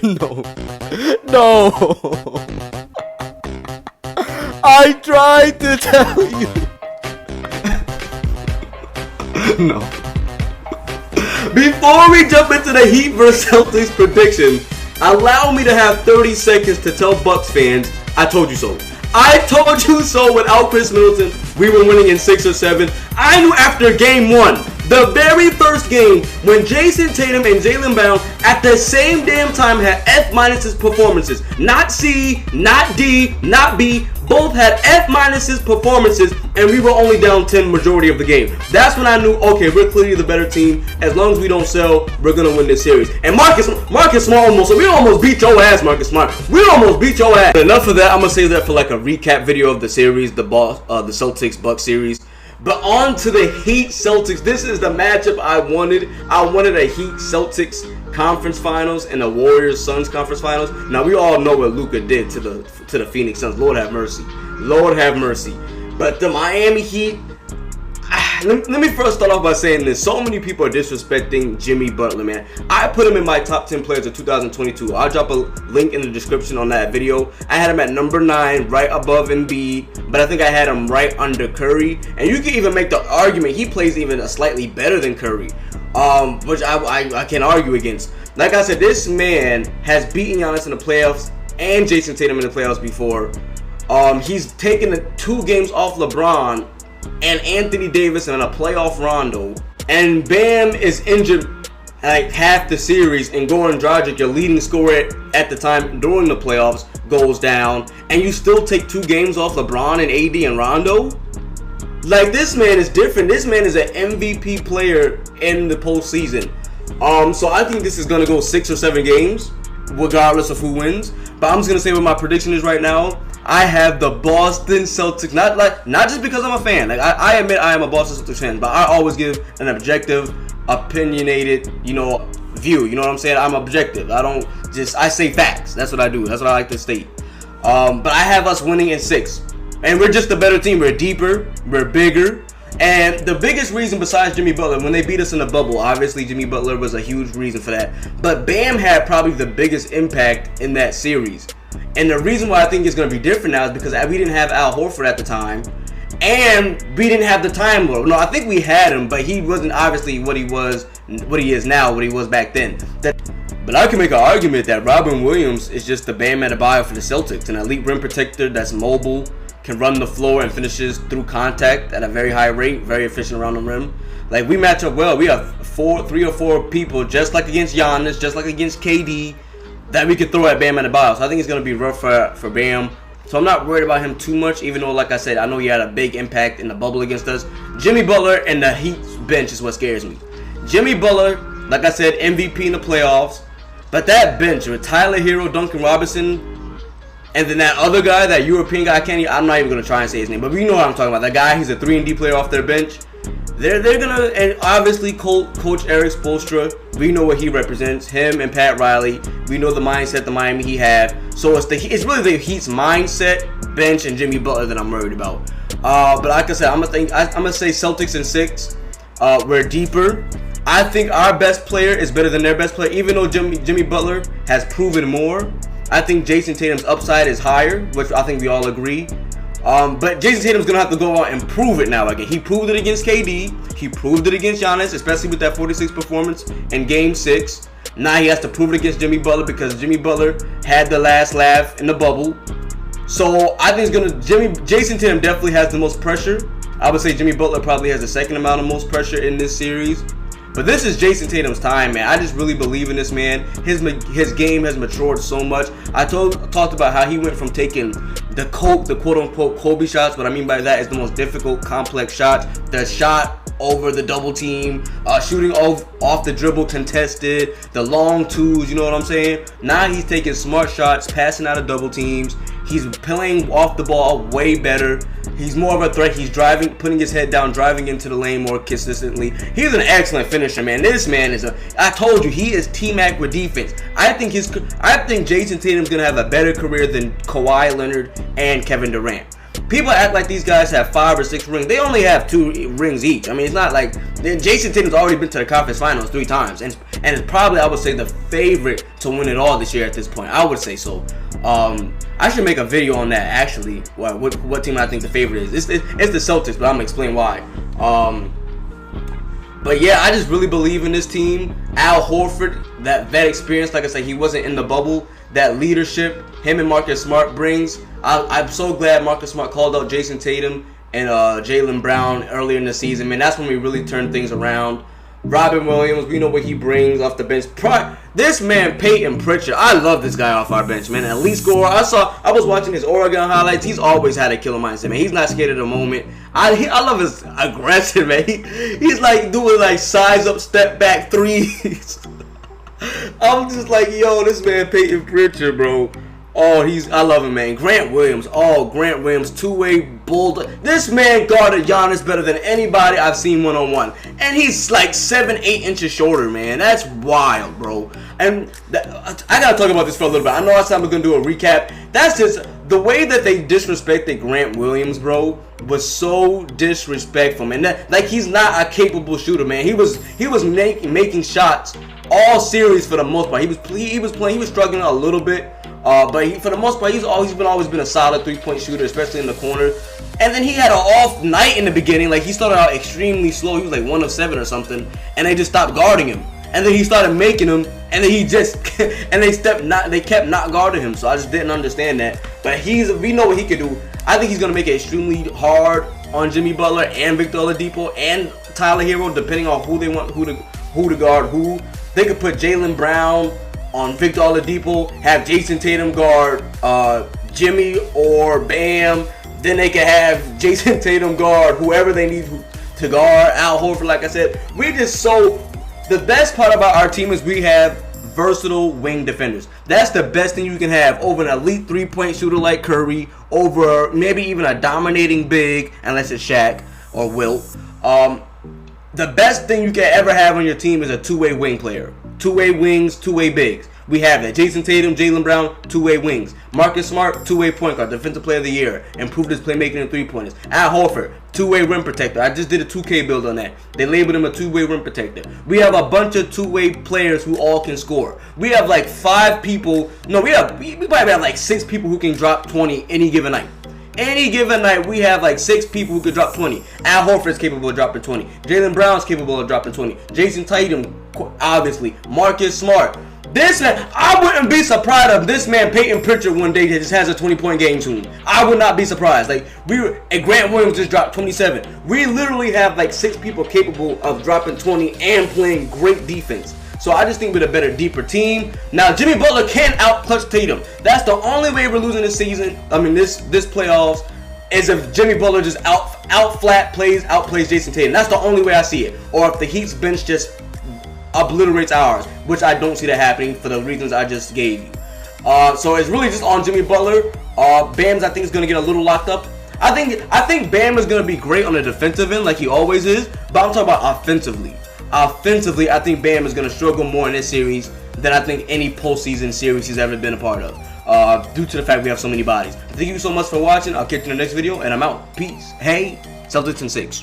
No. No. I tried to tell you. No. Before we jump into the Heat vs Celtics prediction, allow me to have 30 seconds to tell Bucks fans, I told you so. I told you so. Without Chris Middleton, we were winning in 6 or 7. I knew after game 1, the very first game, when Jason Tatum and Jaylen Brown at the same damn time had F- performances. Not C, not D, not B. Both had F- performances, and we were only down 10 majority of the game. That's when I knew, okay, we're clearly the better team. As long as we don't sell, we're going to win this series. And Marcus Smart we almost beat your ass, Marcus Smart. We almost beat your ass. But enough of that. I'm going to save that for like a recap video of the series, the Celtics Bucks series. But on to the Heat Celtics. This is the matchup I wanted. I wanted a Heat Celtics conference finals and a Warriors Suns conference finals. Now we all know what Luka did to the Phoenix Suns. Lord have mercy. Lord have mercy. But the Miami Heat, let me first start off by saying this. So many people are disrespecting Jimmy Butler, man. I put him in my top 10 players of 2022. I'll drop a link in the description on that video. I had him at number 9, right above Embiid, but I think I had him right under Curry. And you can even make the argument he plays even a slightly better than Curry, which I can't argue against. Like I said, this man has beaten Giannis in the playoffs and Jason Tatum in the playoffs before. He's taken the 2 games off LeBron and Anthony Davis and a playoff Rondo, and Bam is injured like half the series, and Goran Dragic, your leading scorer at the time during the playoffs, goes down, and you still take 2 games off LeBron and AD and Rondo? Like, this man is different. This man is an MVP player in the postseason. So I think this is gonna go 6 or 7 games, regardless of who wins. But I'm just gonna say what my prediction is right now. I have the Boston Celtics, not just because I'm a fan. Like I admit I am a Boston Celtics fan, but I always give an objective, opinionated, view. You know what I'm saying? I'm objective. I say facts. That's what I do. That's what I like to state. But I have us winning in 6. And we're just a better team. We're deeper, we're bigger. And the biggest reason besides Jimmy Butler, when they beat us in the bubble, obviously Jimmy Butler was a huge reason for that. But Bam had probably the biggest impact in that series. And the reason why I think it's going to be different now is because we didn't have Al Horford at the time. And we didn't have the Time Lord. No, I think we had him, but he wasn't obviously what he is now, what he was back then. But I can make an argument that Robin Williams is just the Bam Adebayo for the Celtics. An elite rim protector that's mobile, can run the floor and finishes through contact at a very high rate, very efficient around the rim. Like, we match up well. We have 3 or 4 people, just like against Giannis, just like against KD, that we could throw at Bam Adebayo. So I think it's going to be rough for Bam. So I'm not worried about him too much, even though, like I said, I know he had a big impact in the bubble against us. Jimmy Butler and the Heat bench is what scares me. Jimmy Butler, like I said, MVP in the playoffs. But that bench with Tyler Hero, Duncan Robinson, and then that other guy, that European guy, I'm not even going to try and say his name, but we know what I'm talking about. That guy, he's a 3-and-D player off their bench. They're going to, and obviously Coach Eric Spoelstra, we know what he represents, him and Pat Riley. We know the mindset the Miami Heat have. So it's really the Heat's mindset, bench, and Jimmy Butler that I'm worried about. But like I said, I'm going to say Celtics in 6. We're deeper. I think our best player is better than their best player, even though Jimmy Butler has proven more. I think Jason Tatum's upside is higher, which I think we all agree. But Jason Tatum's going to have to go out and prove it now again. He proved it against KD. He proved it against Giannis, especially with that 46 performance in Game 6. Now he has to prove it against Jimmy Butler because Jimmy Butler had the last laugh in the bubble. So I think Jason Tatum definitely has the most pressure. I would say Jimmy Butler probably has the second amount of most pressure in this series. But this is Jason Tatum's time, man. I just really believe in this man. His game has matured so much. I talked about how he went from taking the quote-unquote Kobe shots. What I mean by that is the most difficult, complex shots. The shot over the double team, shooting off the dribble contested, the long twos, you know what I'm saying? Now he's taking smart shots, passing out of double teams. He's playing off the ball way better. He's more of a threat. He's driving, putting his head down, driving into the lane more consistently. He's an excellent finisher, man. This man is I told you, he is T-Mac with defense. I think Jason Tatum's going to have a better career than Kawhi Leonard and Kevin Durant. People act like these guys have 5 or 6 rings. They only have 2 rings each. I mean, it's not like Jason Tatum's already been to the conference finals 3 times. And and is probably, I would say, the favorite to win it all this year at this point. I would say so. I should make a video on that actually. What team I think the favorite is? It's the Celtics, but I'm gonna explain why. But yeah, I just really believe in this team. Al Horford, that vet experience, like I said, he wasn't in the bubble. That leadership, him and Marcus Smart brings. I'm so glad Marcus Smart called out Jason Tatum and Jaylen Brown earlier in the season. Man, that's when we really turned things around. Robin Williams, we know what he brings off the bench. This man, Peyton Pritchard, I love this guy off our bench, man. An elite scorer. I was watching his Oregon highlights. He's always had a killer mindset, man. He's not scared of the moment. I love his aggression, man. He's like doing like size up, step back threes. I'm just like, yo, this man Peyton Pritchard, bro. Oh, I love him, man. Grant Williams, two-way bulldog. This man guarded Giannis better than anybody I've seen one-on-one. And he's like 7-8 inches shorter, man. That's wild, bro. And I gotta talk about this for a little bit. I know last time we're gonna do a recap. That's just the way that they disrespected Grant Williams, bro, was so disrespectful, man. Like, he's not a capable shooter, man. He was making shots all series for the most part. He was struggling a little bit. But for the most part, he's always been a solid 3-point shooter, especially in the corner. And then he had an off night in the beginning. Like, he started out extremely slow. He was like 1 of 7 or something, and they just stopped guarding him. And then he started making them, and then they kept not guarding him. So I just didn't understand that. But we know what he can do. I think he's gonna make it extremely hard on Jimmy Butler and Victor Oladipo and Tyler Hero, depending on who they want, who to guard who. They could put Jaylen Brown on Victor Oladipo, have Jason Tatum guard Jimmy or Bam. Then they can have Jason Tatum guard whoever they need to guard. Al Horford, like I said. The best part about our team is we have versatile wing defenders. That's the best thing you can have over an elite 3-point shooter like Curry, over maybe even a dominating big, unless it's Shaq or Wilt. The best thing you can ever have on your team is a two-way wing player. Two-way wings, two-way bigs. We have that. Jason Tatum, Jaylen Brown, two-way wings. Marcus Smart, two-way point guard, defensive player of the year. Improved his playmaking and three-pointers. Al Horford, two-way rim protector. I just did a 2K build on that. They labeled him a two-way rim protector. We have a bunch of two-way players who all can score. We have like 5 people. No, we probably have like 6 people who can drop 20 any given night. Any given night, we have like 6 people who could drop 20. Al Horford is capable of dropping 20. Jaylen Brown's capable of dropping 20. Jason Tatum, obviously. Marcus Smart. This man, I wouldn't be surprised if this man Peyton Pritchard one day just has a 20-point game soon. I would not be surprised. Like, and Grant Williams just dropped 27. We literally have like 6 people capable of dropping 20 and playing great defense. So I just think we're a better, deeper team. Now, Jimmy Butler can out-clutch Tatum. That's the only way we're losing this season. I mean, this playoffs is if Jimmy Butler just outplays Jason Tatum. That's the only way I see it. Or if the Heat's bench just obliterates ours, which I don't see that happening for the reasons I just gave you. So it's really just on Jimmy Butler. Bam's, I think, is going to get a little locked up. I think Bam is going to be great on the defensive end like he always is, but I'm talking about offensively. Offensively, I think Bam is going to struggle more in this series than I think any postseason series he's ever been a part of, due to the fact we have so many bodies. Thank you so much for watching. I'll catch you in the next video, and I'm out. Peace. Hey, Celtics in 6.